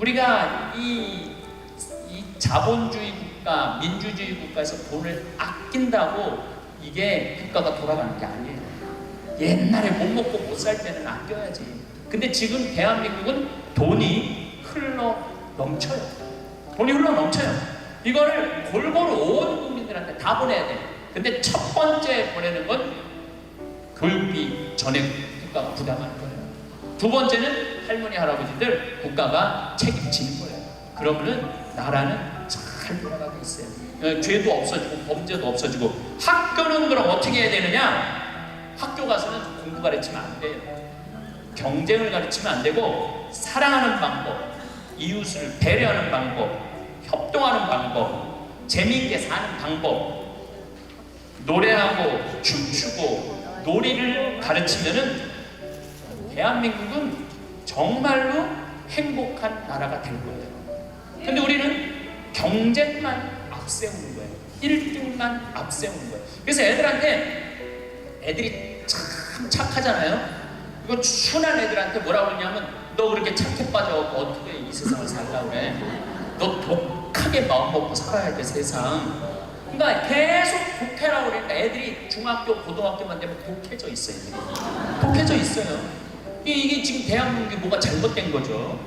우리가 이 자본주의 국가, 민주주의 국가에서 돈을 아낀다고 이게 국가가 돌아가는 게 아니에요. 옛날에 못 먹고 못 살 때는 아껴야지. 근데 지금 대한민국은 돈이 흘러 넘쳐요. 돈이 흘러 넘쳐요. 이거를 골고루 온 국민들한테 다 보내야 돼. 근데 첫 번째 보내는 건 교육비 전액 국가가 부담하는 거예요. 두 번째는 할머니 할아버지들 국가가 책임지는 거예요. 그러면은 나라는 잘 돌아가고 있어요. 죄도 없어지고 범죄도 없어지고. 학교는 그럼 어떻게 해야 되느냐? 학교 가서는 공부 가르치면 안 돼요. 경쟁을 가르치면 안 되고 사랑하는 방법, 이웃을 배려하는 방법, 협동하는 방법, 재미있게 사는 방법, 노래하고 춤추고 놀이를 가르치면은 대한민국은 정말로 행복한 나라가 될 거예요. 근데 우리는 경쟁만 앞세우는 거예요. 1등만 앞세우는 거예요. 그래서 애들이 참 착하잖아요. 이거 순한 애들한테 뭐라고 그러냐면 너 그렇게 착해 빠져갖고 어떻게 이 세상을 살려고 그래? 너 독하게 마음 먹고 살아야 돼 세상. 그러니까 계속 독해라고 그러니까 애들이 중학교, 고등학교만 되면 독해져 있어요. 애들이. 독해져 있어요. 이게 지금 대한민국이 뭐가 잘못된 거죠.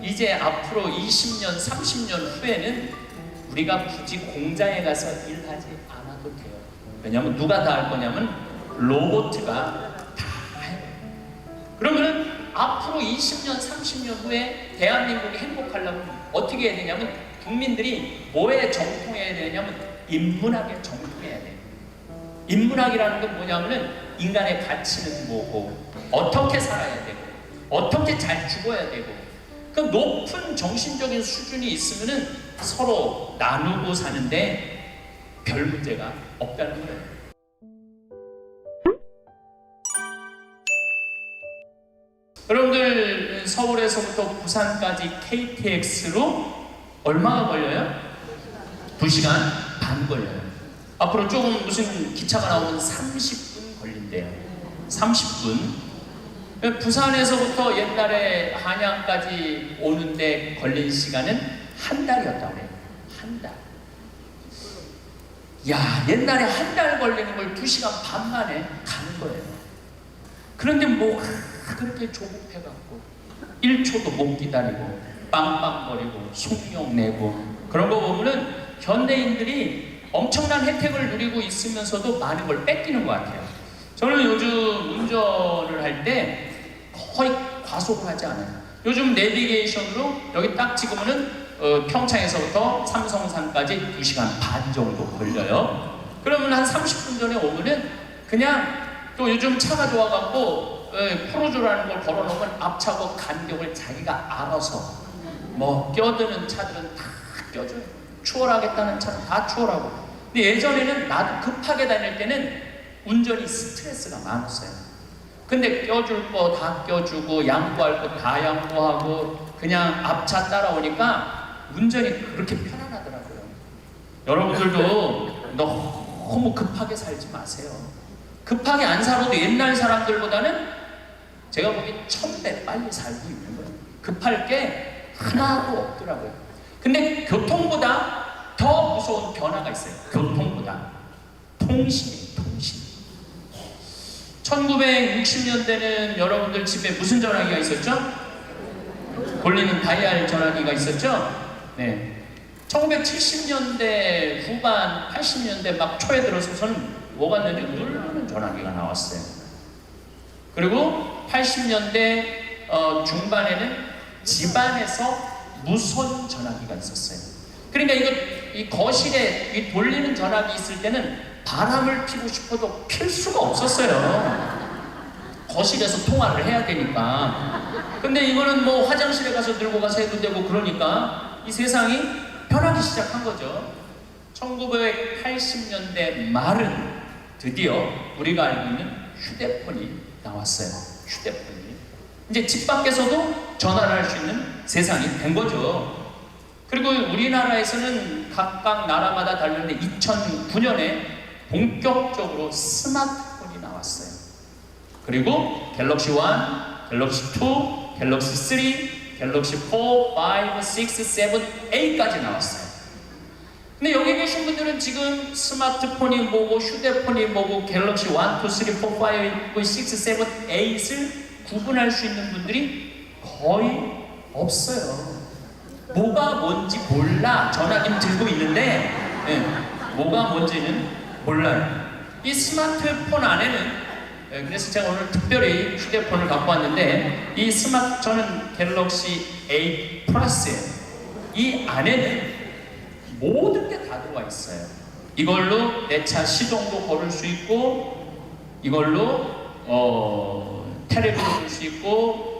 이제 앞으로 20년, 30년 후에는 우리가 굳이 공장에 가서 일하지 않아도 돼요. 왜냐하면 누가 다 할 거냐면 로봇가 다 해요. 그러면은 앞으로 20년, 30년 후에 대한민국이 행복하려면 어떻게 해야 되냐면 국민들이 뭐에 정통해야 되냐면 인문학에 정통해야 돼요. 인문학이라는 건 뭐냐면은 인간의 가치는 뭐고 어떻게 살아야 되고 어떻게 잘 죽어야 되고 그 높은 정신적인 수준이 있으면은 서로 나누고 사는데 별 문제가 없다는 거예요. 여러분들 서울에서부터 부산까지 KTX로 얼마가 걸려요? 2시간 반 걸려요. 앞으로 조금 무슨 기차가 나오면 30분 걸린대요. 30분. 부산에서부터 옛날에 한양까지 오는데 걸린 시간은 한 달이었다고 해요. 한 달. 야, 옛날에 한 달 걸리는 걸 2시간 반 만에 가는 거예요. 그런데 뭐 그렇게 조급해갖고 1초도 못 기다리고 빵빵거리고 속력 내고 그런 거 보면은 현대인들이 엄청난 혜택을 누리고 있으면서도 많은 걸 뺏기는 것 같아요. 저는 요즘 운전을 할 때 거의 과속을 하지 않아요. 요즘 내비게이션으로 여기 딱 찍으면은 평창에서부터 삼성산까지 2시간 반 정도 걸려요. 그러면 한 30분 전에 오면은 그냥 또 요즘 차가 좋아갖고 프로조라는 걸 걸어놓으면 앞차고 간격을 자기가 알아서 뭐 껴드는 차들은 다 껴줘요. 추월하겠다는 차는 다 추월하고. 근데 예전에는 나도 급하게 다닐 때는 운전이 스트레스가 많았어요. 근데 껴줄 거 다 껴주고 양보할 거 다 양보하고 그냥 앞차 따라오니까 운전이 그렇게 편안하더라고요. 여러분들도 너무 급하게 살지 마세요. 급하게 안 살아도 옛날 사람들보다는 제가 보기엔 1000배 빨리 살고 있는 거예요. 급할 게 하나도 없더라고요. 근데 교통보다 더 무서운 변화가 있어요. 교통보다 통신이에요. 통신. 1960년대는 여러분들 집에 무슨 전화기가 있었죠? 돌리는 다이얼 전화기가 있었죠? 네. 1970년대 후반, 80년대 막 초에 들어서서는 뭐가 있는지 누르는 전화기가 나왔어요. 그리고 80년대 중반에는 집안에서 무선 전화기가 있었어요. 그러니까 이 거실에 이 돌리는 전화기 있을 때는 바람을 피고 싶어도 필 수가 없었어요. 거실에서 통화를 해야 되니까. 근데 이거는 뭐 화장실에 가서 들고 가서 해도 되고 그러니까 이 세상이 변하기 시작한 거죠. 1980년대 말은 드디어 우리가 알고 있는 휴대폰이 나왔어요. 휴대폰이. 이제 집 밖에서도 전화를 할 수 있는 세상이 된 거죠. 그리고 우리나라에서는 각각 나라마다 다른데 2009년에 본격적으로 스마트폰이 나왔어요. 그리고 갤럭시 1, 갤럭시 2, 갤럭시 3, 갤럭시 4, 5, 6, 7, 8까지 나왔어요. 근데 여기 계신 분들은 지금 스마트폰이 뭐고 휴대폰이 뭐고 갤럭시 1, 2, 3, 4, 5, 6, 7, 8을 구분할 수 있는 분들이 거의 없어요. 뭐가 뭔지 몰라. 전화기는 들고 있는데 뭐가 뭔지는 몰라요. 이 스마트폰 안에는 그래서 제가 오늘 특별히 휴대폰을 갖고 왔는데 저는 갤럭시 8 플러스예요. 이 안에는 모든 게 다 들어와 있어요. 이걸로 내 차 시동도 걸을 수 있고 이걸로 텔레비도 볼 수 있고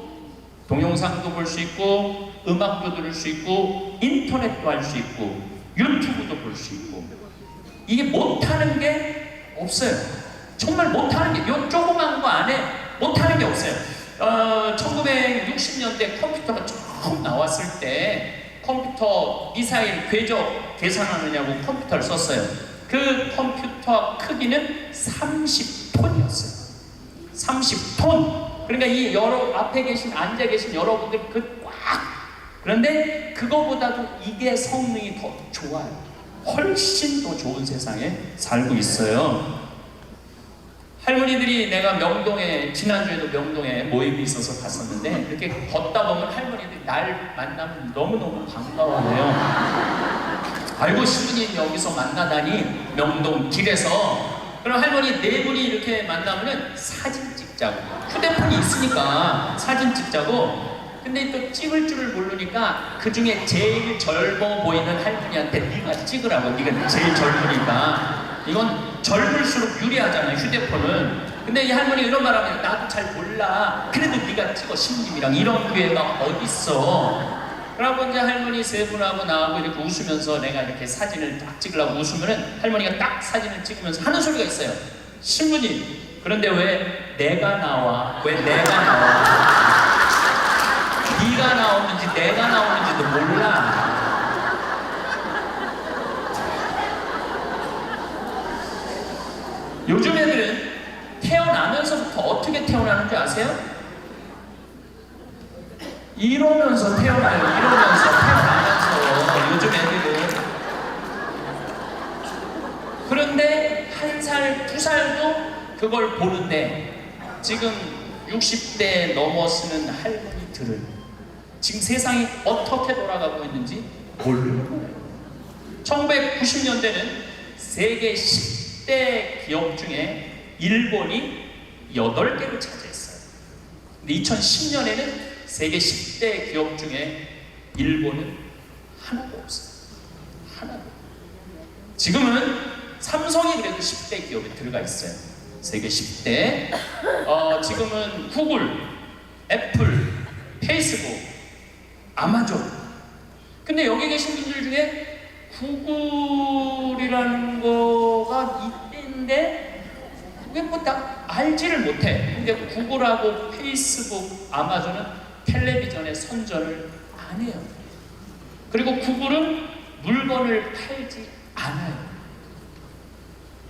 동영상도 볼 수 있고 음악도 들을 수 있고 인터넷도 할 수 있고 유튜브도 볼 수 있고 이게 못하는 게 없어요. 정말 못하는 게 요 조그만 거 안에 못하는 게 없어요. 1960년대 컴퓨터가 처음 나왔을 때 컴퓨터 미사일 궤적 계산하느냐고 컴퓨터를 썼어요. 그 컴퓨터 크기는 30톤이었어요. 30톤. 그러니까 이 앞에 앉아 계신 여러분들 그런데 그거보다도 이게 성능이 더 좋아요. 훨씬 더 좋은 세상에 살고 있어요. 할머니들이 내가 지난주에도 명동에 모임이 있어서 갔었는데 이렇게 걷다 보면 할머니들이 날 만나면 너무너무 반가워해요. 아이고 신부님 여기서 만나다니 명동 길에서. 그럼 할머니 네 분이 이렇게 만나면은 사진 찍자고. 휴대폰이 있으니까 사진 찍자고. 근데 또 찍을 줄을 모르니까 그 중에 제일 젊어 보이는 할머니한테 네가 찍으라고. 네가 제일 젊으니까. 이건 젊을수록 유리하잖아요, 휴대폰은. 근데 이 할머니가 이런 말 하면 나도 잘 몰라. 그래도 네가 찍어, 신부님이랑. 이런 기회가 어딨어. 그러고 이제 할머니 세 분하고 나하고 이렇게 웃으면서 내가 이렇게 사진을 딱 찍으려고 웃으면은 할머니가 딱 사진을 찍으면서 하는 소리가 있어요. 신부님, 그런데 왜 내가 나와? 왜 내가 나와? 네가 나오는지 내가 나오는지도 몰라. 요즘 애들은 태어나면서부터 어떻게 태어나는 줄 아세요? 이러면서 태어나요. 이러면서 태어나면서 요즘 애들은. 그런데 1살, 2살도 그걸 보는데 지금 60대 넘어서는 할머니들은 지금 세상이 어떻게 돌아가고 있는지 모르는 거예요. 1990년대는 세계 10대 기업 중에 일본이 8개를 차지했어요. 근데 2010년에는 세계 10대 기업 중에 일본은 하나도 없어요. 하나도. 지금은 삼성이 그래도 10대 기업에 들어가 있어요. 세계 10대. 지금은 구글, 애플, 페이스북, 아마존. 근데 여기 계신 분들 중에 구글이라는 거가 이때인데 그게 뭐 딱 알지를 못해. 근데 구글하고 페이스북, 아마존은 텔레비전에 선전을 안 해요. 그리고 구글은 물건을 팔지 않아요.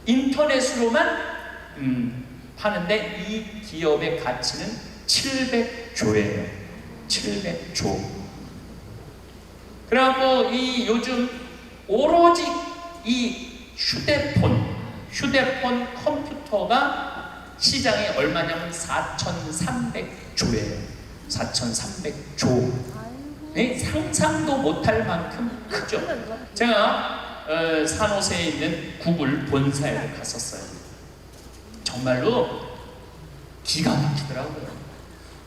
인터넷으로만 파는데 이 기업의 가치는 700조예요. 700조. 그래갖고 이 요즘 오로지 이 휴대폰 컴퓨터가 시장이 얼마냐면 4,300조예요. 4,300조. 네, 상상도 못할 만큼 크죠. 제가 산호세에 있는 구글 본사에 갔었어요. 정말로 기가 막히더라고요.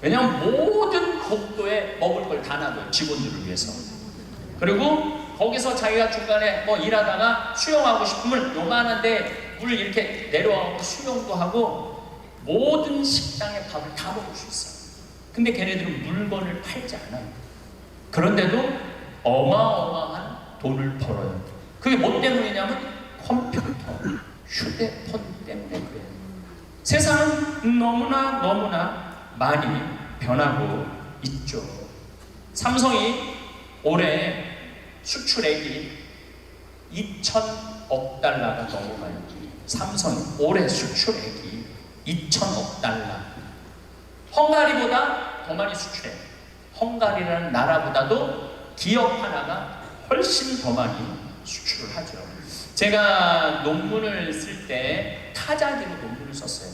왜냐하면 모든 복도에 먹을 걸 다 놔둬요. 직원들을 위해서. 그리고 거기서 자기가 중간에 뭐 일하다가 수영하고 싶으면 요만한데 물 이렇게 내려와서 수영도 하고 모든 식당의 밥을 다 먹을 수 있어요. 근데 걔네들은 물건을 팔지 않아요. 그런데도 어마어마한 돈을 벌어요. 그게 뭐 때문이냐면 컴퓨터, 휴대폰 때문에 그래요. 세상은 너무나 많이 변하고 있죠. 삼성이 올해 수출액이 2,000억 달러가 넘어가요. 삼성이 올해 수출액이 2,000억 달러. 헝가리보다 더 많이 수출해요. 헝가리라는 나라보다도 기업 하나가 훨씬 더 많이 수출을 하죠. 제가 논문을 쓸 때 타자기로 논문을 썼어요.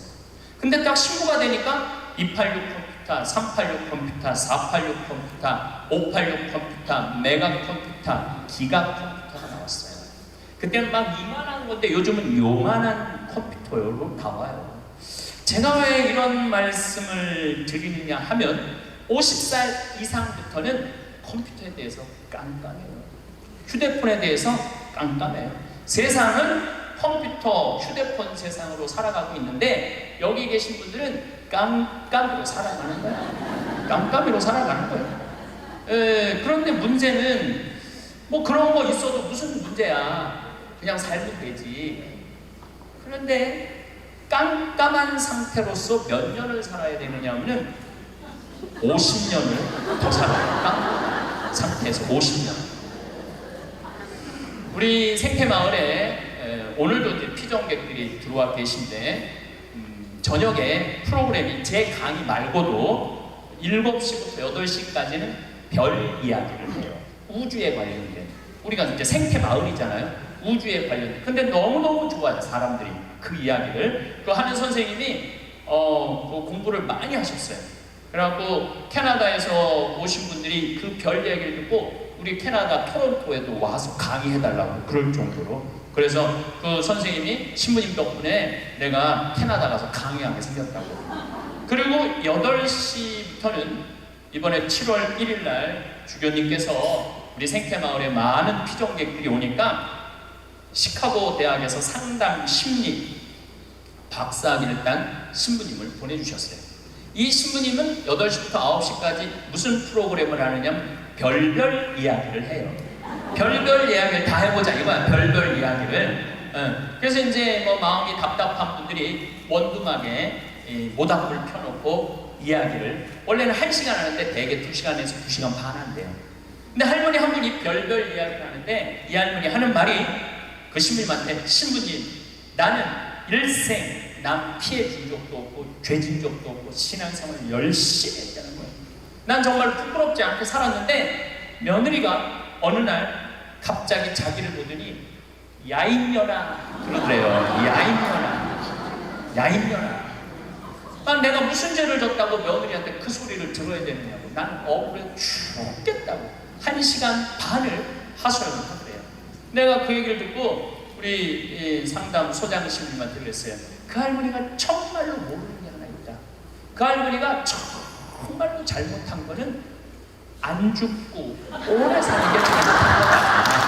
근데 딱 신고가 되니까 286 컴퓨터, 386 컴퓨터, 486 컴퓨터, 586 컴퓨터, 메가 컴퓨터, 기가 컴퓨터가 나왔어요. 그때는 막 이만한 건데 요즘은 요만한 컴퓨터로 나와요. 제가 왜 이런 말씀을 드리느냐 하면 50살 이상부터는 컴퓨터에 대해서 깜깜해요. 휴대폰에 대해서 깜깜해요. 세상은 컴퓨터, 휴대폰 세상으로 살아가고 있는데 여기 계신 분들은 깜깜이로 살아가는 거야. 깜깜이로 살아가는 거예요. 그런데 문제는 뭐 그런 거 있어도 무슨 문제야. 그냥 살면 되지. 그런데 깜깜한 상태로서 몇 년을 살아야 되느냐 하면은 50년을 더 살아요. 깜깜한 상태에서 50년. 우리 생태마을에 오늘도 이제 피정객들이 들어와 계신데 저녁에 프로그램이 제 강의 말고도 7시부터 8시까지는 별 이야기를 해요. 우주에 관련된. 우리가 이제 생태마을이잖아요. 우주에 관련된. 근데 너무너무 좋아요. 사람들이 그 이야기를. 그 하는 선생님이 그 공부를 많이 하셨어요. 그래갖고 캐나다에서 오신 분들이 그 별 이야기를 듣고 우리 캐나다 토론토에도 와서 강의해달라고 그럴 정도로. 그래서 그 선생님이 신부님 덕분에 내가 캐나다 가서 강의하게 생겼다고. 그리고 8시부터는 이번에 7월 1일 날 주교님께서 우리 생태마을에 많은 피정객들이 오니까 시카고 대학에서 상담 심리 박사학위를 딴 신부님을 보내주셨어요. 이 신부님은 8시부터 9시까지 무슨 프로그램을 하느냐면 별별 이야기를 해요. 별별 이야기를 다 해보자 이거야. 별별 이야기를. 그래서 이제 뭐 마음이 답답한 분들이 원두막에 모닥불 펴놓고 이야기를 원래는 1시간 하는데 대개 2시간에서 2시간 반 한대요. 근데 할머니 한 분이 별별 이야기를 하는데 이 할머니 하는 말이 그 신부님한테 신부님 나는 일생 남 피해 준 적도 없고 죄 진 적도 없고 신앙생활을 열심히 했다는 거예요. 난 정말 부끄럽지 않게 살았는데 며느리가 어느 날 갑자기 자기를 보더니 야인년아 그러더래요. 야인년아. 난 내가 무슨 죄를 졌다고 며느리한테 그 소리를 들어야 되느냐고. 나는 억울해 죽겠다고 1시간 반을 하소연을 하더래요. 내가 그 얘기를 듣고 우리 상담 소장님한테 그랬어요. 그 할머니가 정말로 모르는 게 하나 있다. 그 할머니가 정말로 잘못한 거는 안 죽고 오래 사는 게 잘못한 거다.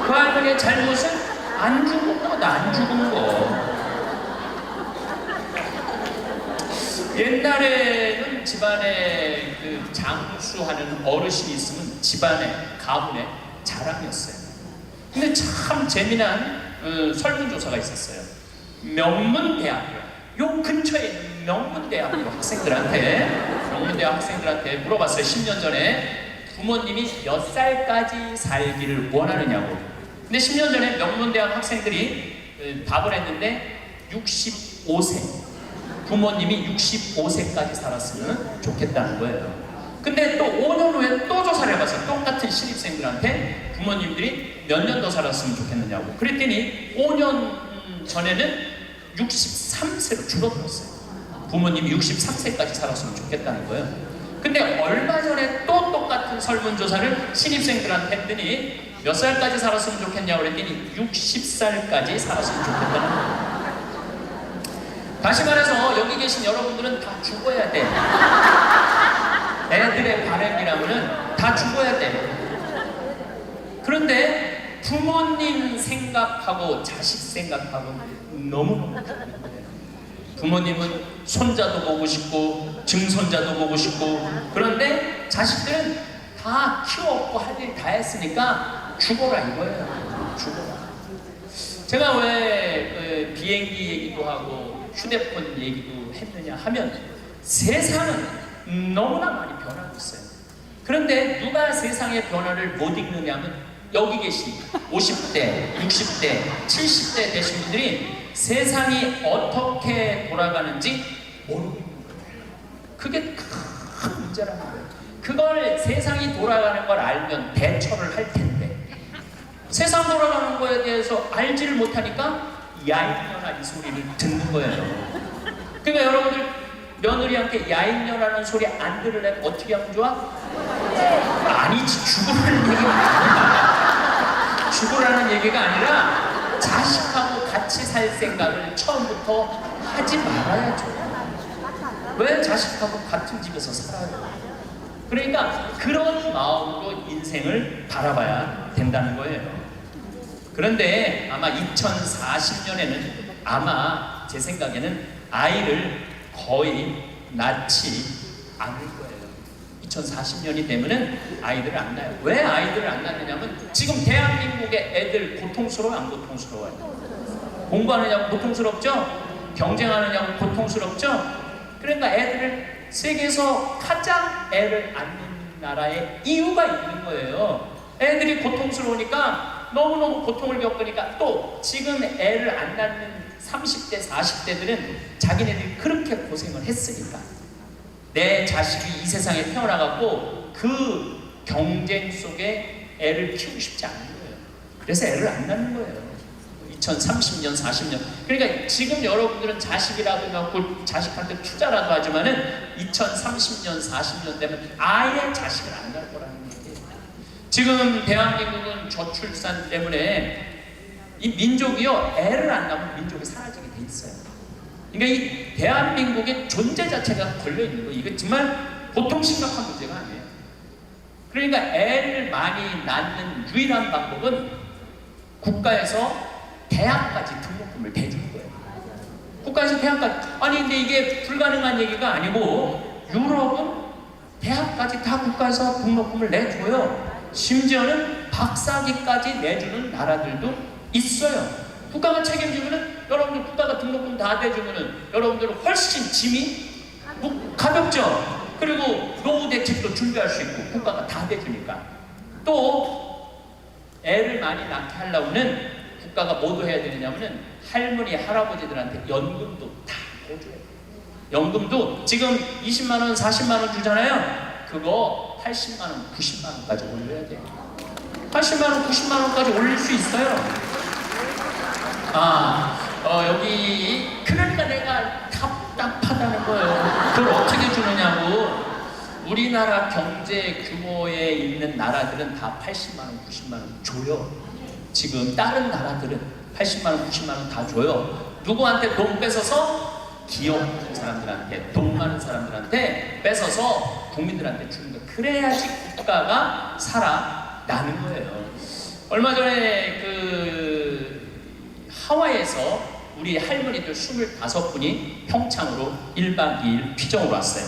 그 할머니의 잘못은 안 죽은 거다. 안 죽은 거. 옛날에는 집안에 그 장수하는 어르신이 있으면 집안에 가문의 자랑이었어요. 근데 참 재미난 설문조사가 있었어요. 명문대학교, 요 근처에 있는 명문대학교 학생들한테 물어봤어요. 10년 전에 부모님이 몇 살까지 살기를 원하느냐고. 근데 10년 전에 명문대학 학생들이 답을 했는데 65세. 부모님이 65세까지 살았으면 좋겠다는 거예요. 근데 또 5년 후에 또 조사를 해봤어요. 똑같은 신입생들한테 부모님들이 몇 년 더 살았으면 좋겠느냐고. 그랬더니 5년 전에는 63세로 줄어들었어요. 부모님이 63세까지 살았으면 좋겠다는 거예요. 근데 얼마 전에 또 똑같은 설문조사를 신입생들한테 했더니 몇 살까지 살았으면 좋겠냐고 그랬더니 60살까지 살았으면 좋겠다는 거예요. 다시 말해서 여기 계신 여러분들은 다 죽어야 돼. 애들의 바람이라면은 다 죽어야 돼. 그런데 부모님 생각하고 자식 생각하고 너무너무 다른 거예요. 부모님은 손자도 보고 싶고 증손자도 보고 싶고 그런데 자식들은 다 키워갖고 할 일 다 했으니까 죽어라 이거예요. 죽어라. 제가 왜 비행기 얘기도 하고 휴대폰 얘기도 했느냐 하면 세상은 너무나 많이 변하고 있어요. 그런데 누가 세상의 변화를 못 읽느냐 하면 여기 계신 50대, 60대, 70대 되신 분들이 세상이 어떻게 돌아가는지 모르고 있는 거예요. 그게 큰 문제라는 거예요. 그걸 세상이 돌아가는 걸 알면 대처를 할 텐데 세상 돌아가는 거에 대해서 알지를 못하니까 야인년아 이 소리를 듣는 거예요. 그러니까 여러분들 며느리한테 야인년하는 소리 안 들으려면 어떻게 하면 좋아? 아니지, 죽으라는 얘기가 아니야. 죽으라는 얘기가 아니라 자식하고 같이 살 생각을 처음부터 하지 말아야죠. 왜 자식하고 같은 집에서 살아요? 그러니까 그런 마음으로 인생을 바라봐야 된다는 거예요. 그런데 아마 2040년에는 아마 제 생각에는 아이를 거의 낳지 않을 거예요. 2040년이 되면은 아이들을 안 낳아요. 왜 아이들을 안 낳느냐면 지금 대한민국의 애들 고통스러워요, 안 고통스러워요? 공부하느냐고 고통스럽죠? 경쟁하느냐고 고통스럽죠? 그러니까 애들을 세계에서 가장 애를 안 낳는 나라에 이유가 있는 거예요. 애들이 고통스러우니까 너무너무 고통을 겪으니까 또 지금 애를 안 낳는 30대, 40대들은 자기네들이 그렇게 고생을 했으니까 내 자식이 이 세상에 태어나갖고 그 경쟁 속에 애를 키우고 싶지 않은 거예요. 그래서 애를 안 낳는 거예요. 2030년, 40년. 그러니까 지금 여러분들은 자식이라도 갖고 자식한테 투자라도 하지만은 2030년, 40년 되면 아예 자식을 안 낳을 거라는 얘기예요. 지금 대한민국은 저출산 때문에 이 민족이요, 애를 안 낳으면 민족이 사라지게 돼 있어요. 그러니까 이 대한민국의 존재 자체가 걸려있는 거예요. 이거 정말 보통 심각한 문제가 아니에요. 그러니까 애를 많이 낳는 유일한 방법은 국가에서 대학까지 등록금을 대주는 거예요. 국가에서 대학까지. 아니 근데 이게 불가능한 얘기가 아니고 유럽은 대학까지 다 국가에서 등록금을 내줘요. 심지어는 박사학위까지 내주는 나라들도 있어요. 국가가 책임지면은 여러분들 국가가 등록금 다 대주면은 여러분들은 훨씬 짐이 가볍죠. 그리고 노후 대책도 준비할 수 있고 국가가 다 대주니까. 또 애를 많이 낳게 하려면은 국가가 뭐도 해야 되느냐면은 할머니 할아버지들한테 연금도 다 보줘요. 연금도 지금 20만 원, 40만 원 주잖아요. 그거 80만 원, 90만 원까지 올려야 돼요. 80만 원, 90만 원까지 올릴 수 있어요. 여기 그러니까 내가 답답하다는 거예요. 그걸 어떻게 주느냐고. 우리나라 경제 규모에 있는 나라들은 다 80만 원, 90만 원 줘요. 지금 다른 나라들은 80만 원, 90만 원 다 줘요. 누구한테 돈 뺏어서? 기업 사람들한테, 돈 많은 사람들한테 뺏어서 국민들한테 주는 거예요. 그래야지 국가가 살아나는 거예요. 얼마 전에 하와이에서 우리 할머니들 25분이 평창으로 1박 2일 피정으로 왔어요.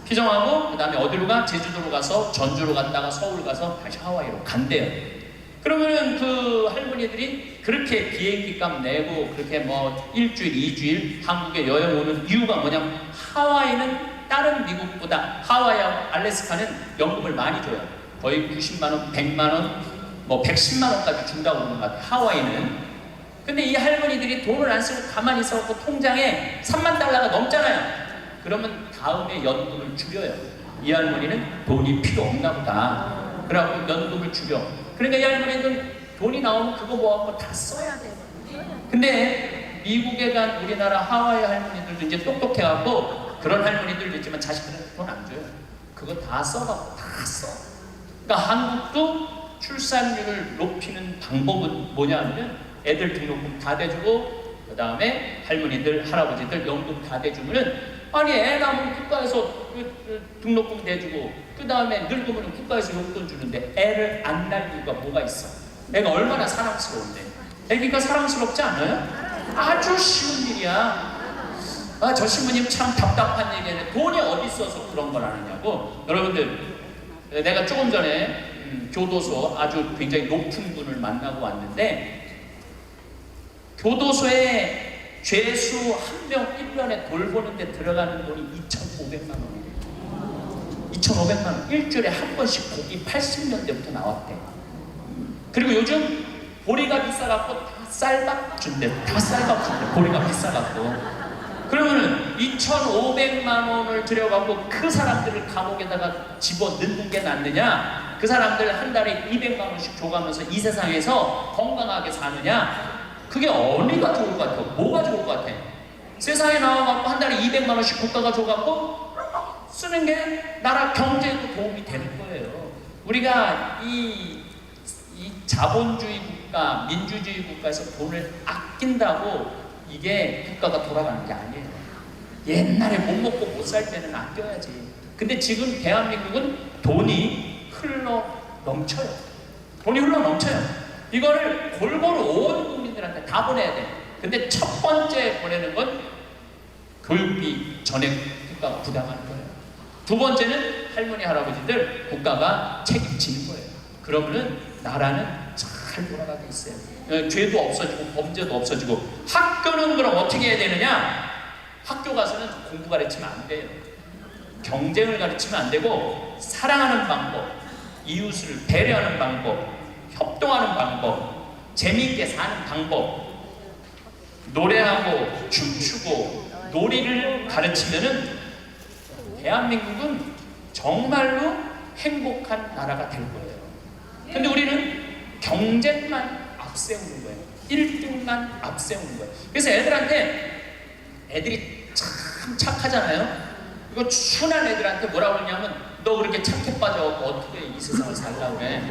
피정하고 그 다음에 어디로 가? 제주도로 가서 전주로 갔다가 서울 가서 다시 하와이로 간대요. 그러면은 그 할머니들이 그렇게 비행기 값 내고 그렇게 뭐 일주일, 2주일 한국에 여행 오는 이유가 뭐냐면 하와이는 다른 미국보다 하와이하고 알래스카는 연금을 많이 줘요. 거의 90만 원, 100만 원, 뭐 110만 원까지 준다고 그러는 것 같아요. 하와이는. 근데 이 할머니들이 돈을 안 쓰고 가만히 있어갖고 통장에 3만 달러가 넘잖아요. 그러면 다음에 연금을 줄여요. 이 할머니는 돈이 필요 없나 보다. 그래갖고 연금을 줄여. 그러니까 이 할머니는 돈이 나오면 그거 모아갖고 다 써야 돼요. 근데 미국에 간 우리나라 하와이 할머니들도 이제 똑똑해갖고 그런 할머니들도 있지만 자식들은 돈 안 줘요. 그거 다 써갖고 다 써. 그러니까 한국도 출산율을 높이는 방법은 뭐냐면 애들 등록금 다 대주고 그 다음에 할머니들, 할아버지들 연금 다 대주면은 아니 애 낳으면 국가에서 등록금 대주고 그 다음에 늙으면 국가에서 용돈 주는데 애를 안 낳을 이유가 뭐가 있어? 애가 얼마나 사랑스러운데. 애기가 사랑스럽지 않아요? 아주 쉬운 일이야. 저 신부님 참 답답한 얘기네. 돈이 어디 있어서 그런 걸 하느냐고. 여러분들 내가 조금 전에 교도소 아주 굉장히 높은 분을 만나고 왔는데 교도소에 죄수 한 명 1년에 돌보는데 들어가는 돈이 2,500만 원이에요. 2,500만 원. 일주일에 한 번씩 고기 80년대부터 나왔대. 그리고 요즘 보리가 비싸갖고 다 쌀밥 준대. 다 쌀밥 준대. 보리가 비싸갖고. 그러면은 2,500만 원을 들여갖고 그 사람들을 감옥에다가 집어넣는 게 낫느냐? 그 사람들 한 달에 200만 원씩 줘가면서 이 세상에서 건강하게 사느냐? 그게 어디가 좋을 것 같아? 뭐가 좋을 것 같아? 세상에 나와갖고 한 달에 200만 원씩 국가가 줘갖고 쓰는 게 나라 경제에도 도움이 되는 거예요. 우리가 이 자본주의 국가, 민주주의 국가에서 돈을 아낀다고 이게 국가가 돌아가는 게 아니에요. 옛날에 못 먹고 못 살 때는 아껴야지. 근데 지금 대한민국은 돈이 흘러 넘쳐요. 돈이 흘러 넘쳐요. 이거를 골고루 온 국민들한테 다 보내야 돼. 근데 첫 번째 보내는 건 교육비 전액 국가가 부담하는 거예요. 두 번째는 할머니 할아버지들 국가가 책임지는 거예요. 그러면은 나라는 잘 돌아가게 있어요. 죄도 없어지고 범죄도 없어지고. 학교는 그럼 어떻게 해야 되느냐? 학교 가서는 공부 가르치면 안 돼요. 경쟁을 가르치면 안 되고 사랑하는 방법, 이웃을 배려하는 방법, 협동하는 방법, 재미있게 사는 방법, 노래하고 춤추고 놀이를 가르치면은 대한민국은 정말로 행복한 나라가 될 거예요. 근데 우리는 경쟁만 앞세우는 거예요. 1등만 앞세우는 거예요. 그래서 애들이 참 착하잖아요. 이거 순한 애들한테 뭐라고 그러냐면 너 그렇게 착해 빠져갖고 어떻게 이 세상을 살라고 그래?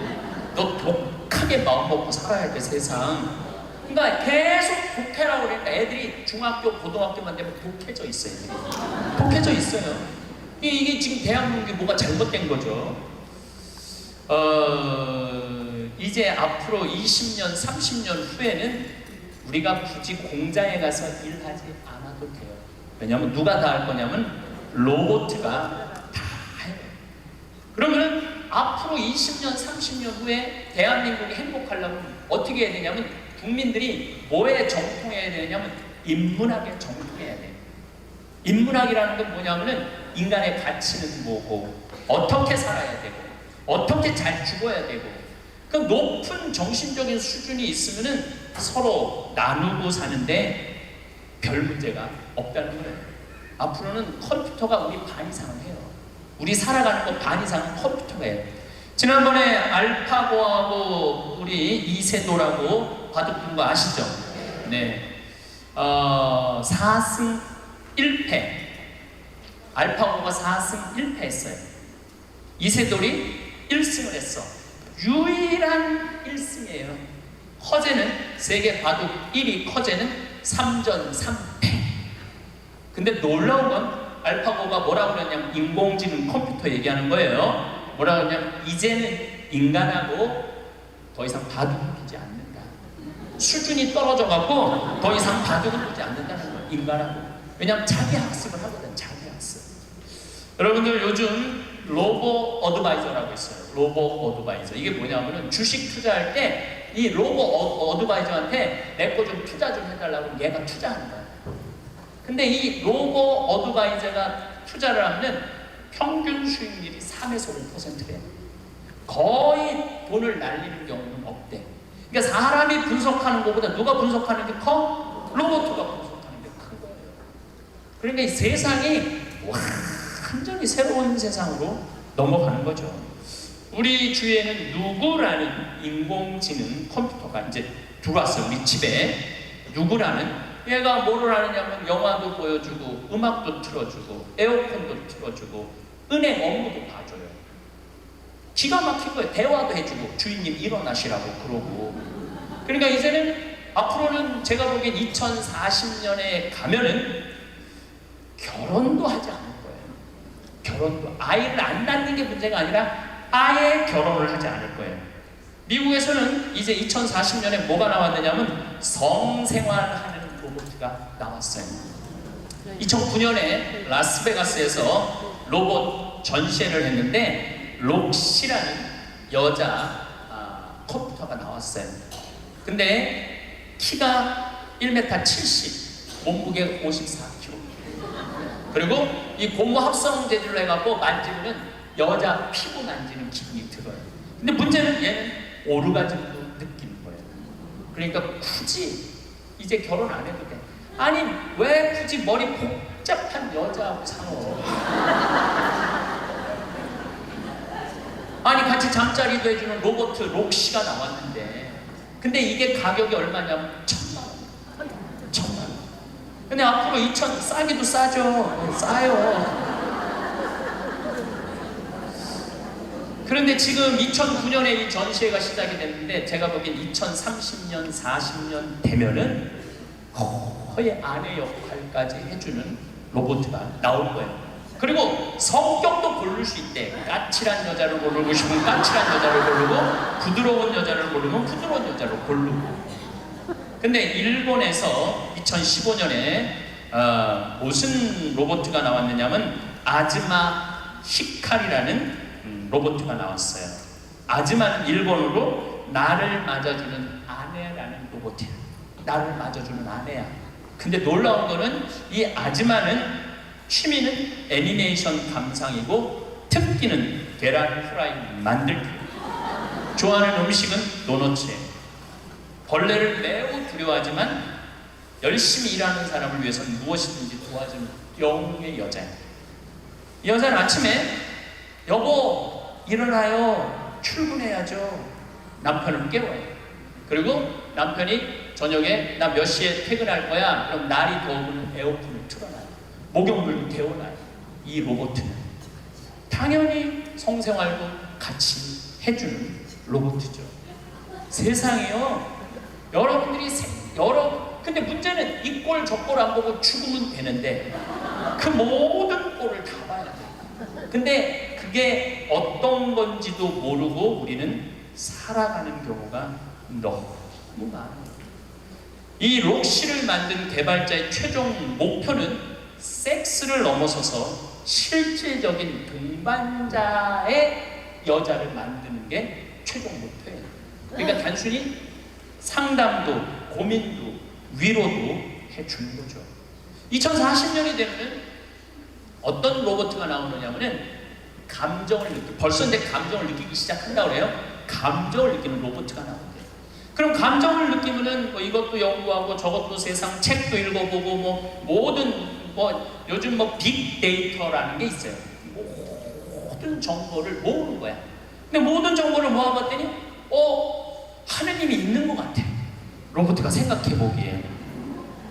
너 독하게 마음 먹고 살아야 돼 세상. 그러니까 계속 독해라고 그러니까 애들이 중학교, 고등학교만 되면 독해져 있어요. 애들이. 독해져 있어요. 이게 지금 대한민국이 뭐가 잘못된 거죠. 이제 앞으로 20년, 30년 후에는 우리가 굳이 공장에 가서 일하지 않아도 돼요. 왜냐하면 누가 다 할 거냐면 로봇가 다 해요. 그러면 앞으로 20년, 30년 후에 대한민국이 행복하려면 어떻게 해야 되냐면 국민들이 뭐에 정통해야 되냐면 인문학에 정통해야 돼요. 인문학이라는 건 뭐냐면은 인간의 가치는 뭐고 어떻게 살아야 되고 어떻게 잘 죽어야 되고 그 높은 정신적인 수준이 있으면은 서로 나누고 사는데 별 문제가 없다는 거예요. 앞으로는 컴퓨터가 우리 반 이상을 해요. 우리 살아가는 거 반 이상은 컴퓨터가 해요. 지난번에 알파고하고 우리 이세돌하고 바둑둔 거 아시죠? 네. 4승 1패. 알파고가 4승 1패 했어요. 이세돌이 1승을 했어. 유일한 1승이에요. 커제는 세계 바둑 1위 커제는 3전 3패. 근데 놀라운 건 알파고가 뭐라고 그랬냐면 인공지능 컴퓨터 얘기하는 거예요. 뭐라고 그랬냐면 이제는 인간하고 더 이상 바둑을 두지 않는다. 수준이 떨어져 갖고 더 이상 바둑을 두지 않는다는 거예요. 인간하고. 왜냐면 자기 학습을 하거든. 자기 학습. 여러분들 요즘 로보 어드바이저라고 있어요. 로보 어드바이저. 이게 뭐냐면은 주식 투자할 때 이 로보 어드바이저한테 내 거 좀 투자 좀 해달라고 얘가 투자하는 거야. 근데 이 로보 어드바이저가 투자를 하면 평균 수익률이 3에서 5%래요. 거의 돈을 날리는 경우는 없대. 그러니까 사람이 분석하는 것보다 누가 분석하는 게 커? 로봇가 분석하는 게 큰 거예요. 그러니까 이 세상이 완전히 새로운 세상으로 넘어가는 거죠. 우리 주위에는 누구라는 인공지능 컴퓨터가 이제 들어왔어요. 우리 집에 누구라는 얘가 뭐를 하느냐면 영화도 보여주고 음악도 틀어주고 에어컨도 틀어주고 은행 업무도 봐줘요. 기가 막힌 거예요. 대화도 해주고 주인님 일어나시라고 그러고. 그러니까 이제는 앞으로는 제가 보기엔 2040년에 가면은 결혼도 하지 않을 거예요. 결혼도 아이를 안 낳는 게 문제가 아니라 아예 결혼을 하지 않을 거예요. 미국에서는 이제 2040년에 뭐가 나왔느냐면 성생활하는 로봇가 나왔어요. 2009년에 라스베가스에서 로봇 전시회를 했는데 록시라는 여자 컴퓨터가 나왔어요. 근데 키가 1m 70, 몸무게 54kg. 그리고 이 고무 합성 재질로 해갖고 만지면 여자 피부 만지는 기분이 들어요. 근데 문제는 얘는 오르가즘도 느끼는 거예요. 그러니까 굳이 이제 결혼 안 해도 돼. 아니 왜 굳이 머리 복잡한 여자하고 싸워? 아니 같이 잠자리도 해주는 로봇 록시가 나왔는데, 근데 이게 가격이 얼마냐면 1,000만 원. 1,000만 원. 근데 앞으로 2,000, 싸기도 싸죠. 싸요. 그런데 지금 2009년에 이 전시회가 시작이 됐는데, 제가 보기엔 2030년, 40년 되면은 거의 아내 역할까지 해주는 로봇가 나올 거예요. 그리고 성격도 고를 수 있대. 까칠한 여자를 고르고 싶으면 까칠한 여자를 고르고, 부드러운 여자를 고르면 부드러운 여자를 고르고. 근데 일본에서 2015년에 무슨 로봇가 나왔느냐면 아즈마 히카리라는 로봇가 나왔어요. 아즈마는 일본어로 나를 맞아주는 아내라는 로봇이야. 나를 맞아주는 아내야. 근데 놀라운 거는 이 아즈마는 취미는 애니메이션 감상이고 특기는 계란 프라이 만들기. 좋아하는 음식은 도너츠예요. 벌레를 매우 두려워하지만 열심히 일하는 사람을 위해서 무엇이든지 도와주는 영웅의 여자예요. 이 여자는 아침에 여보 일어나요. 출근해야죠. 남편을 깨워요. 그리고 남편이 저녁에 나 몇 시에 퇴근할 거야. 그럼 날이 더우면 에어컨을 틀어놔요. 목욕물도 데워놔요. 이 로봇은 당연히 성생활도 같이 해주는 로봇이죠. 세상에요. 여러분들이 근데 문제는 이 꼴 저 꼴 안 보고 죽으면 되는데 그 모든 꼴을 다 봐야 돼. 근데 그게 어떤 건지도 모르고 우리는 살아가는 경우가 너무 많아요. 이 록시를 만든 개발자의 최종 목표는 섹스를 넘어서서 실질적인 동반자의 여자를 만드는 게 최종 목표예요. 그러니까 단순히 상담도 고민도 위로도 해주는 거죠. 2040년이 되면 어떤 로봇가 나오느냐면은 감정을 벌써 이제 감정을 느끼기 시작한다고 그래요. 감정을 느끼는 로봇가 나온대요. 그럼 감정을 느끼면은 뭐 이것도 연구하고 저것도 세상 책도 읽어보고 뭐 모든 요즘 빅데이터라는 게 있어요. 모든 정보를 모으는 거야. 근데 모든 정보를 모아봤더니 하느님이 있는 것 같아. 로봇가 생각해보기에.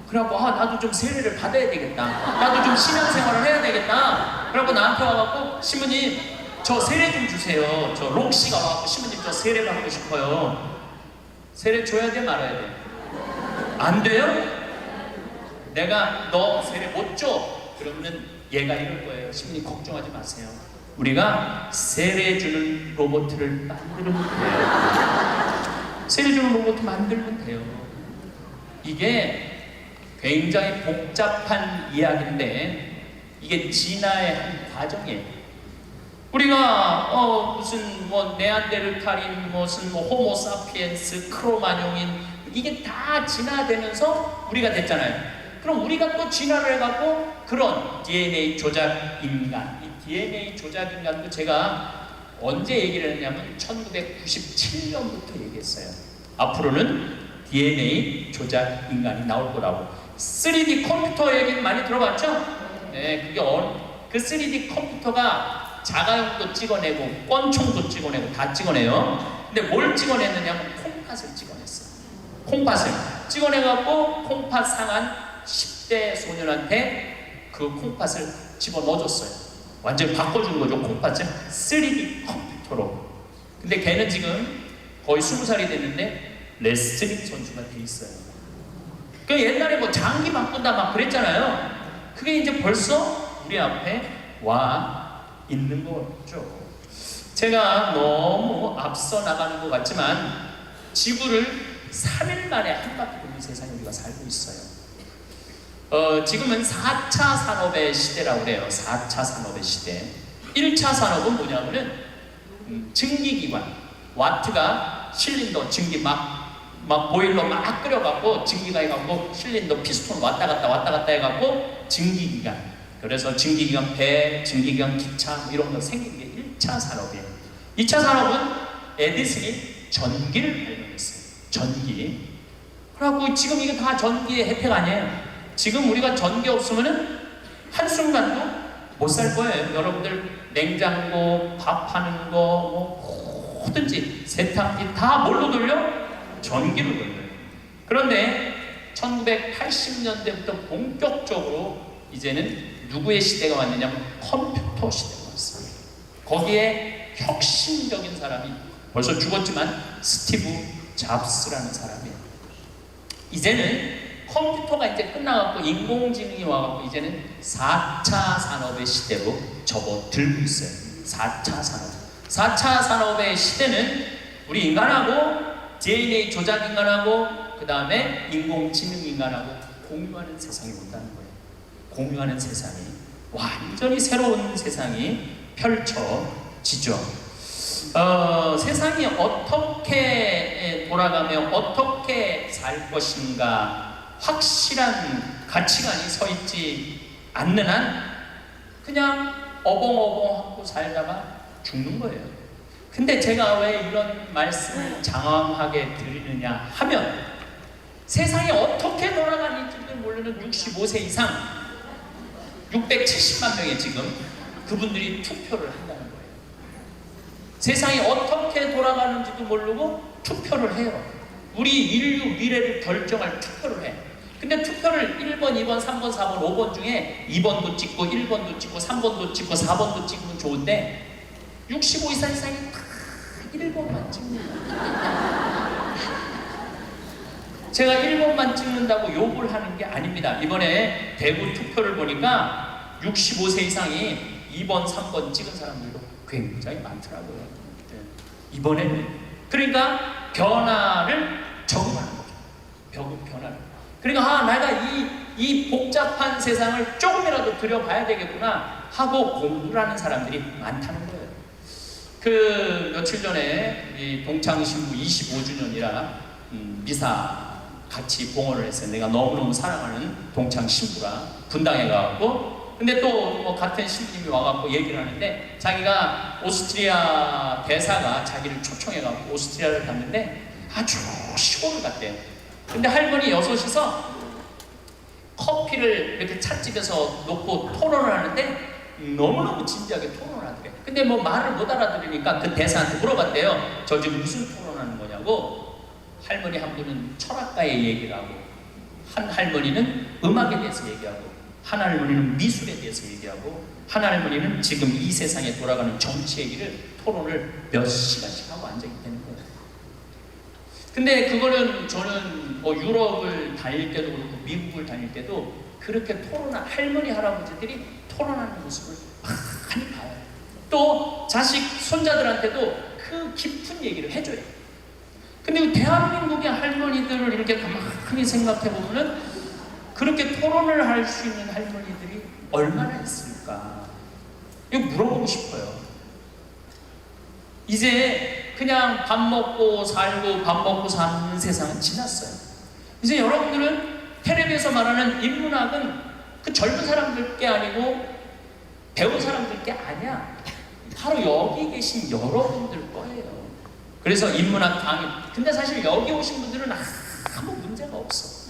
그래갖고 나도 좀 세례를 받아야 되겠다. 나도 좀 신앙생활을 해야 되겠다. 그래갖고 나한테 와갖고 신부님 저 세례 좀 주세요. 저 록시가 와갖고 신부님 저 세례 받고 싶어요. 세례 줘야 돼 말아야 돼? 안 돼요? 내가 너 세례 못 줘. 그러면은 얘가 이럴 거예요. 신부님 걱정하지 마세요. 우리가 세례 주는 로봇을 만들면 돼요. 세례 주는 로봇 만들면 돼요. 이게 굉장히 복잡한 이야기인데 이게 진화의 한 과정이에요. 우리가 무슨 네안데르탈인 무슨 호모사피엔스 크로마뇽인 이게 다 진화되면서 우리가 됐잖아요. 그럼 우리가 또 진화를 해갖고 그런 DNA 조작 인간, 이 DNA 조작 인간도 제가 언제 얘기를 했냐면 1997년부터 얘기했어요. 앞으로는 DNA 조작 인간이 나올 거라고. 3D 컴퓨터 얘기는 많이 들어봤죠? 네, 그게 그 3D 컴퓨터가 자가용도 찍어내고 권총도 찍어내고 다 찍어내요. 근데 뭘 찍어냈느냐면 콩팥을 찍어냈어요. 콩팥을 찍어내갖고 콩팥 상한 10대 소년한테 그 콩팥을 집어넣어줬어요. 완전히 바꿔준 거죠. 콩팥을 3D 컴퓨터로. 근데 걔는 지금 거의 20살이 됐는데 레슬링 선수가 돼 있어요. 그 옛날에 장기 바꾼다 막 그랬잖아요. 그게 이제 벌써 우리 앞에 와 있는 거죠. 제가 너무 앞서 나가는 것 같지만 지구를 3일 만에 한 바퀴 도는 세상에 우리가 살고 있어요. 지금은 4차 산업의 시대라고 그래요. 4차 산업의 시대. 1차 산업은 뭐냐면은 증기기관, 와트가 실린더 증기 막 보일러 막 끓여갖고 증기가 해갖고 실린더 피스톤 왔다 갔다 해갖고 증기기관. 그래서 증기기관 배, 증기기관 기차 이런 거 생긴 게 1차 산업이에요. 2차 산업은 에디슨이 전기를 발명했어요. 전기. 그래갖고 지금 이게 다 전기의 혜택 아니에요. 지금 우리가 전기 없으면은 한순간도 못 살 거예요. 여러분들 냉장고, 밥하는 거, 뭐 뭐든지 세탁기 다 뭘로 돌려? 전기로 돌려요. 그런데 1980년대부터 본격적으로 이제는 누구의 시대가 왔느냐면 컴퓨터 시대가 왔어요. 거기에 혁신적인 사람이 벌써 죽었지만 스티브 잡스라는 사람이에요. 이제는 컴퓨터가 이제 끝나갖고 인공지능이 와갖고 이제는 4차 산업의 시대로 접어들고 있어요. 4차 산업. 4차 산업의 시대는 우리 인간하고 DNA 조작 인간하고 그 다음에 인공지능 인간하고 공유하는 세상이 온다는 거예요. 공유하는 세상이 완전히 새로운 세상이 펼쳐지죠. 세상이 어떻게 돌아가며 어떻게 살 것인가 확실한 가치관이 서 있지 않는 한 그냥 어벙어벙하고 살다가 죽는 거예요. 근데 제가 왜 이런 말씀을 장황하게 드리느냐 하면 세상이 어떻게 돌아가는지도 모르는 65세 이상 670만 명의 지금 그분들이 투표를 한다는 거예요. 세상이 어떻게 돌아가는지도 모르고 투표를 해요. 우리 인류 미래를 결정할 투표를 해. 근데 투표를 1번, 2번, 3번, 4번, 5번 중에 2번도 찍고 1번도 찍고 3번도 찍고 4번도 찍으면 좋은데 65 이상이 다 1번만 찍는다. 제가 1번만 찍는다고 욕을 하는 게 아닙니다. 이번에 대구 투표를 보니까 65세 이상이 2번, 3번 찍은 사람들도 굉장히 많더라고요. 이번에는 그러니까 변화를 적응하는 거죠. 변화를. 그러니까 내가 이 복잡한 세상을 조금이라도 들여봐야 되겠구나 하고 공부를 하는 사람들이 많다는 거예요. 그 며칠 전에 이 동창신부 25주년이라 미사 같이 봉헌을 했어요. 내가 너무너무 사랑하는 동창신부가 분당에 가고 근데 또 뭐 같은 신부님이 와갖고 얘기를 하는데 자기가 오스트리아 대사가 자기를 초청해갖고 오스트리아를 갔는데 아주 시골을 갔대요. 근데 할머니 6이서 커피를 이렇게 찻집에서 놓고 토론을 하는데 너무너무 진지하게 토론을 하더래. 근데 뭐 말을 못 알아들으니까 그 대사한테 물어봤대요. 저 지금 무슨 토론하는 거냐고. 할머니 한 분은 철학가의 얘기를 하고 한 할머니는 음악에 대해서 얘기하고 한 할머니는 미술에 대해서 얘기하고 한 할머니는 지금 이 세상에 돌아가는 정치 얘기를 토론을 몇 시간씩 하고 앉아있다는 거예요. 근데 그거는 저는 뭐 유럽을 다닐 때도 그렇고 미국을 다닐 때도 그렇게 토론한 할머니 할아버지들이 토론하는 모습을 많이 봐요. 또 자식 손자들한테도 그 깊은 얘기를 해줘요. 근데 대한민국의 할머니들을 이렇게 가만히 생각해 보면은 그렇게 토론을 할 수 있는 할머니들이 얼마나 있을까? 이거 물어보고 싶어요. 이제 그냥 밥 먹고 살고 밥 먹고 사는 세상은 지났어요. 이제 여러분들은 텔레비에서 말하는 인문학은 그 젊은 사람들께 아니고 배운 사람들께 아니야. 바로 여기 계신 여러분들 거예요. 그래서 인문학 강의. 근데 사실 여기 오신 분들은 아무 문제가 없어.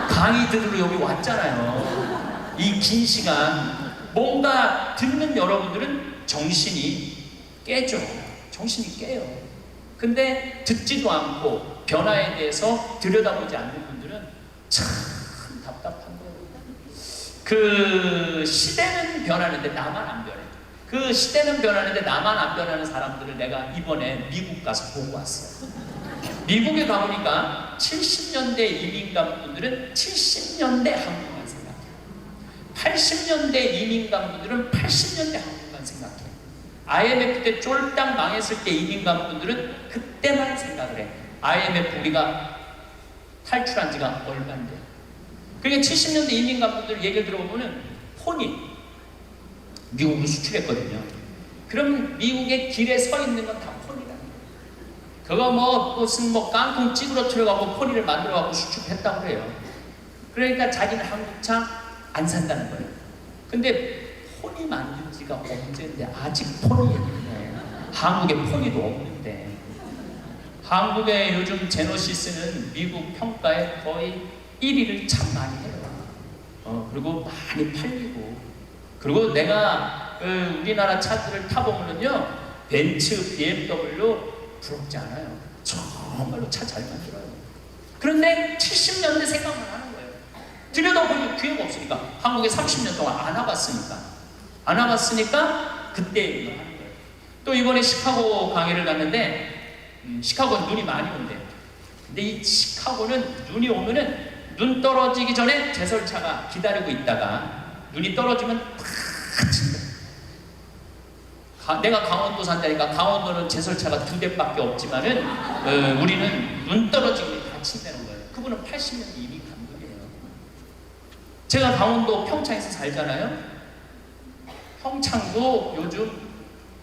강의 들으러 여기 왔잖아요. 이 긴 시간 뭔가 듣는 여러분들은 정신이 깨져. 정신이 깨요. 근데 듣지도 않고 변화에 대해서 들여다보지 않는 분들은 참 답답한 거예요. 그 시대는 변하는데 나만 안 변해. 그 시대는 변하는데 나만 안 변하는 사람들을 내가 이번에 미국 가서 보고 왔어요. 미국에 가보니까 70년대 이민간 분들은 70년대 한국만 생각해요. 80년대 이민간 분들은 80년대 한국만 생각해요. IMF 때 쫄딱 망했을 때 이민간 분들은 그때만 생각을 해. IMF 우리가 탈출한 지가 얼마인데. 그러니까 70년대 이민간 분들 얘기를 들어보면 폰이 미국으로 수출했거든요. 그럼 미국의 길에 서 있는 건 다 폰이라는 거예요. 그거 무슨 깡통 찌그러뜨려갖고 폰이를 만들어갖고 수출했다고 그래요. 그러니까 자기는 한국 차 안 산다는 거예요. 근데 폰이 만든 지가 언제인데 아직 폰이 있네. 한국에 폰이도 없는데. 한국의 요즘 제노시스는 미국 평가의 거의 1위를 참 많이 해요. 그리고 많이 팔리고. 그리고 내가 우리나라 차들을 타보면요, 벤츠, BMW 부럽지 않아요. 정말로 차 잘 만들어요. 그런데 70년대 생각만 하는 거예요. 들여다보니 기회가 없으니까. 한국에 30년 동안 안 와봤으니까 그때 이거 하는 거예요. 또 이번에 시카고 강의를 갔는데 시카고는 눈이 많이 온대요. 근데 이 시카고는 눈이 오면은 눈 떨어지기 전에 제설차가 기다리고 있다가 눈이 떨어지면 팍 친다. 내가 강원도 산다니까 강원도는 제설차가 2대밖에 없지만은 우리는 눈 떨어지기 다 친다는 거예요. 그분은 80년 이미 감독이에요. 제가 강원도 평창에서 살잖아요. 평창도 요즘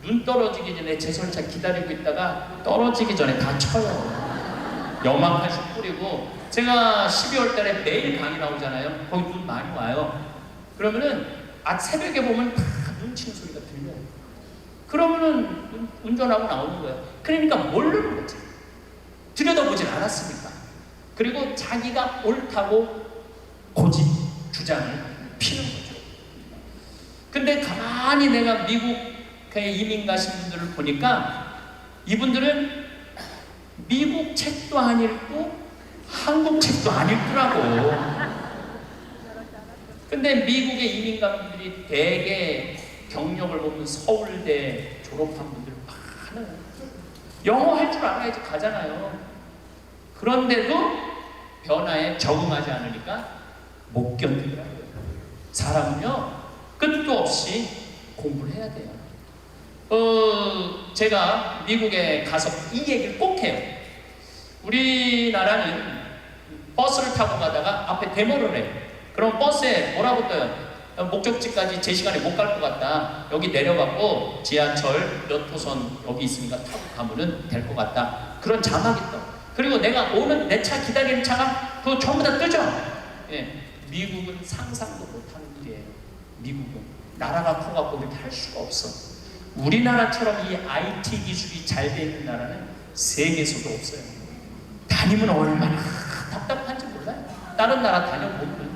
눈 떨어지기 전에 제설차 기다리고 있다가 떨어지기 전에 다 쳐요. 염화칼슘 뿌리고. 제가 12월 달에 매일 강의 나오잖아요. 거기 눈 많이 와요. 그러면은 새벽에 보면 다 눈 치는 소리가 들려요. 그러면은 운전하고 나오는 거예요. 그러니까 모르는 거지. 들여다보진 않았으니까. 그리고 자기가 옳다고 고집, 주장을 피는 거죠. 근데 가만히 내가 미국에 이민 가신 분들을 보니까 이분들은 미국 책도 안 읽고 한국 책도 안 읽더라고. 근데 미국의 이민 간 분들이 대개 경력을 보면 서울대 졸업한 분들 많아요. 영어 할 줄 알아야지 가잖아요. 그런데도 변화에 적응하지 않으니까 못 견디더라고요. 사람은요, 끝도 없이 공부를 해야 돼요. 제가 미국에 가서 이 얘기를 꼭 해요. 우리나라는 버스를 타고 가다가 앞에 데모를 해요. 그럼 버스에 뭐라고 떠요? 목적지까지 제 시간에 못 갈 것 같다. 여기 내려가고 지하철 몇 호선 여기 있으니까 타고 가면은 될 것 같다. 그런 자막이 떠. 그리고 내가 오는 내 차 기다리는 차가 그거 전부 다 뜨죠? 예. 미국은 상상도 못하는 일이에요. 미국은. 나라가 커갖고 그렇게 할 수가 없어. 우리나라처럼 이 IT 기술이 잘 돼 있는 나라는 세계에서도 없어요. 다니면 얼마나 답답한지 몰라요. 다른 나라 다녀보면.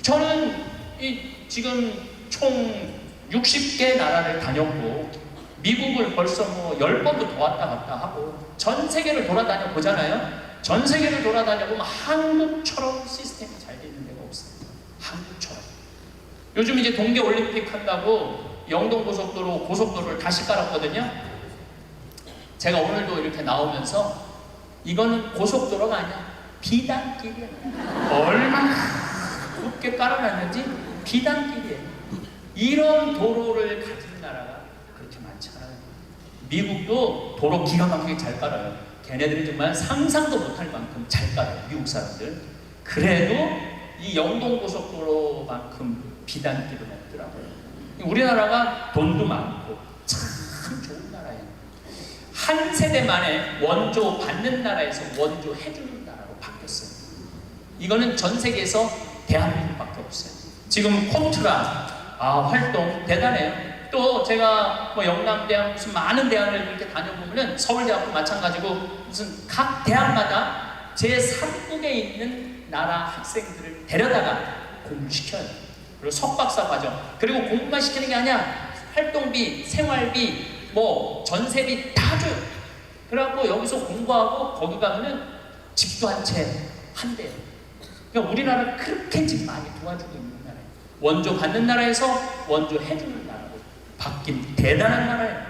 저는 지금 총 60개 나라를 다녔고 미국을 벌써 뭐 10번도 더 왔다 갔다 하고 전 세계를 돌아다녀 보잖아요. 전 세계를 돌아다녀 보면 한국처럼 시스템이 잘 돼 있는 데가 없어요. 한국처럼. 요즘 이제 동계올림픽 한다고 영동고속도로 고속도로를 다시 깔았거든요. 제가 오늘도 이렇게 나오면서 이거는 고속도로가 아니야. 비단길이야. 얼마나 굵게 깔아놨는지 비단길이에요. 이런 도로를 가진 나라가 그렇게 많지 않아요. 미국도 도로 기가 막히게 잘 깔아요. 걔네들이 정말 상상도 못할 만큼 잘 깔아요. 미국 사람들. 그래도 이 영동고속도로만큼 비단길은 없더라고요. 우리나라가 돈도 많고 참 좋은 나라예요. 한 세대 만에 원조 받는 나라에서 원조 해주는 나라로 바뀌었어요. 이거는 전 세계에서 대한민국밖에 없어요. 지금 콘트라 활동 대단해요. 또 제가 뭐 영남대학 무슨 많은 대학을 이렇게 다녀보면은 서울대학도 마찬가지고 무슨 각 대학마다 제3국에 있는 나라 학생들을 데려다가 공부를 시켜요. 그리고 석박사 과정. 그리고 공부만 시키는 게 아니야. 활동비, 생활비, 뭐 전세비 다 줘요. 그래갖고 여기서 공부하고 거기 가면은 집도 한 채 한대요. 그러니까 우리나라를 그렇게 지금 많이 도와주고 있는 나라예요. 원조 받는 나라에서 원조 해주는 나라로 바뀐 대단한 나라예요.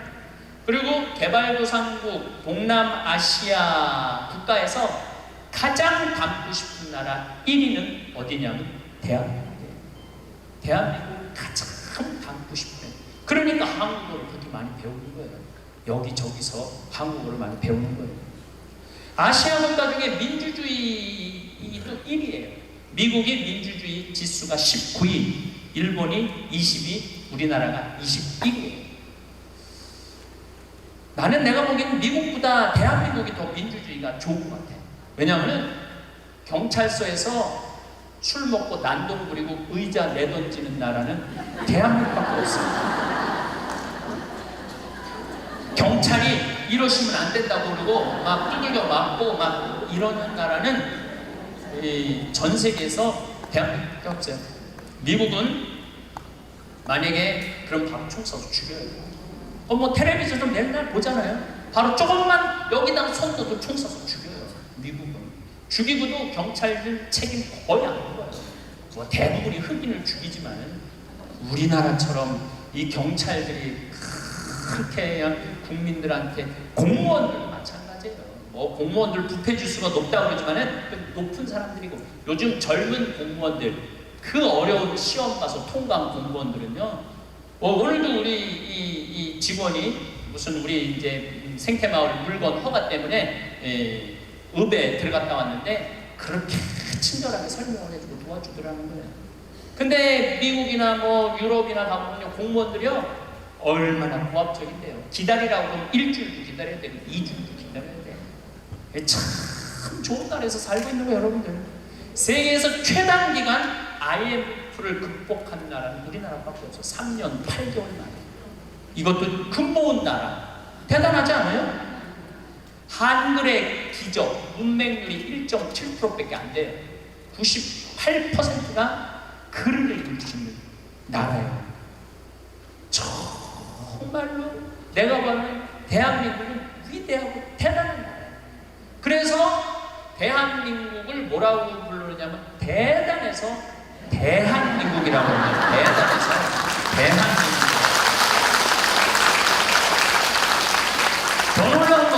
그리고 개발도상국 동남아시아 국가에서 가장 닮고 싶은 나라 1위는 어디냐면 대한민국이에요. 대한민국 가장 닮고 싶은. 그러니까 한국어를 그렇게 많이 배우는 거예요. 여기저기서 한국어를 많이 배우는 거예요. 아시아 국가 중에 민주주의도 1위예요. 미국이 민주주의 지수가 19위, 일본이 20위, 우리나라가 21위예요. 나는 내가 보기에는 미국보다 대한민국이 더 민주주의가 좋은 것 같아요. 왜냐하면 경찰서에서 술 먹고 난동 부리고 의자 내던지는 나라는 대한민국밖에 없습니다. 경찰이 이러시면 안 된다고 그러고 막 두들겨 맞고 막 이러는 나라는 전 세계에서 대한민국밖에 없어요. 미국은 만약에 그런 바로 총 쏴서 죽여요. 뭐 텔레비전을 맨날 보잖아요. 바로 조금만 여기다 손 넣어도 총 쏴서 죽여요. 미국은. 죽이고도 경찰들 책임 거의 안 물어요. 뭐 대부분이 흑인을 죽이지만 우리나라처럼 이 경찰들이 그렇게 국민들한테, 공무원들도 마찬가지예요. 뭐 공무원들 부패 지수가 높다고 그러지만은 그 높은 사람들이고, 요즘 젊은 공무원들 그 어려운 시험 가서 통과한 공무원들은요, 오늘도 우리 이 직원이 무슨 우리 이제 생태마을 물건 허가 때문에 읍에 들어갔다 왔는데 그렇게 친절하게 설명을 해주고 도와주더라는 거예요. 근데 미국이나 뭐 유럽이나 가보면요, 공무원들이요 얼마나 고압적인데요. 기다리라고 그러면 일주일도 기다려야 되고 2주도 기다려야 돼요. 참 좋은 나라에서 살고 있는 거예요, 여러분들. 세계에서 최단 기간 IMF를 극복한 나라는 우리나라밖에 없어. 3년 8개월 만에. 이것도 근본 나라. 대단하지 않아요? 한글의 기적, 문맹률이 1.7%밖에 안 돼요. 98%가 글을 읽는 나라예요. 정말로 내가 보는 대한민국은 위대하고 대단한 나라예요. 그래서 대한민국을 뭐라고 부르느냐면 대단해서 대한민국이라고 합니다. 대단해서 대한민국. 더 놀라운 건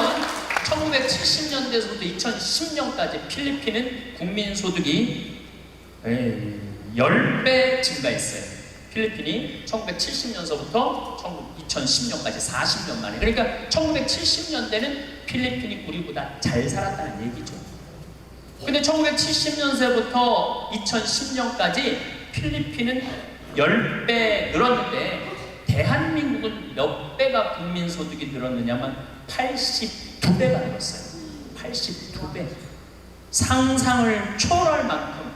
1970년대에서부터 2010년까지 필리핀은 국민소득이 10배 증가했어요. 필리핀이 1970년서부터 2010년까지 40년 만에. 그러니까 1970년대는 필리핀이 우리보다 잘 살았다는 얘기죠. 근데 1970년서부터 2010년까지 필리핀은 10배 늘었는데 대한민국은 몇 배가 국민소득이 늘었느냐면 82배가 늘었어요. 82배. 상상을 초월할 만큼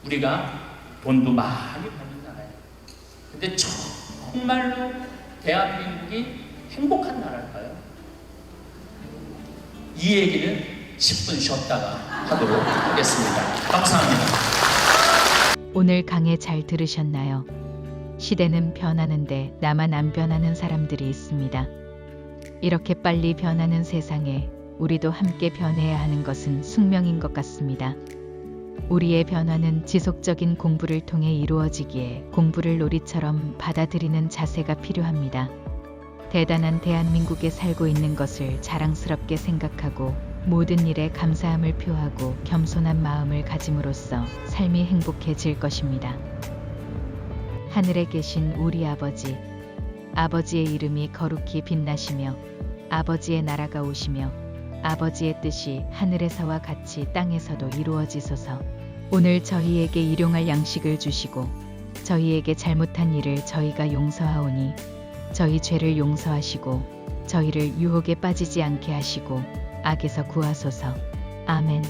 우리가 돈도 많이 버는 나라예요. 근데 정말로 대한민국이 행복한 나라일까요? 이 얘기는 10분 쉬었다가 하도록 하겠습니다. 감사합니다. 오늘 강의 잘 들으셨나요? 시대는 변하는데 나만 안 변하는 사람들이 있습니다. 이렇게 빨리 변하는 세상에 우리도 함께 변해야 하는 것은 숙명인 것 같습니다. 우리의 변화는 지속적인 공부를 통해 이루어지기에 공부를 놀이처럼 받아들이는 자세가 필요합니다. 대단한 대한민국에 살고 있는 것을 자랑스럽게 생각하고 모든 일에 감사함을 표하고 겸손한 마음을 가짐으로써 삶이 행복해질 것입니다. 하늘에 계신 우리 아버지, 아버지의 이름이 거룩히 빛나시며 아버지의 나라가 오시며 아버지의 뜻이 하늘에서와 같이 땅에서도 이루어지소서. 오늘 저희에게 일용할 양식을 주시고 저희에게 잘못한 일을 저희가 용서하오니 저희 죄를 용서하시고 저희를 유혹에 빠지지 않게 하시고 악에서 구하소서. 아멘.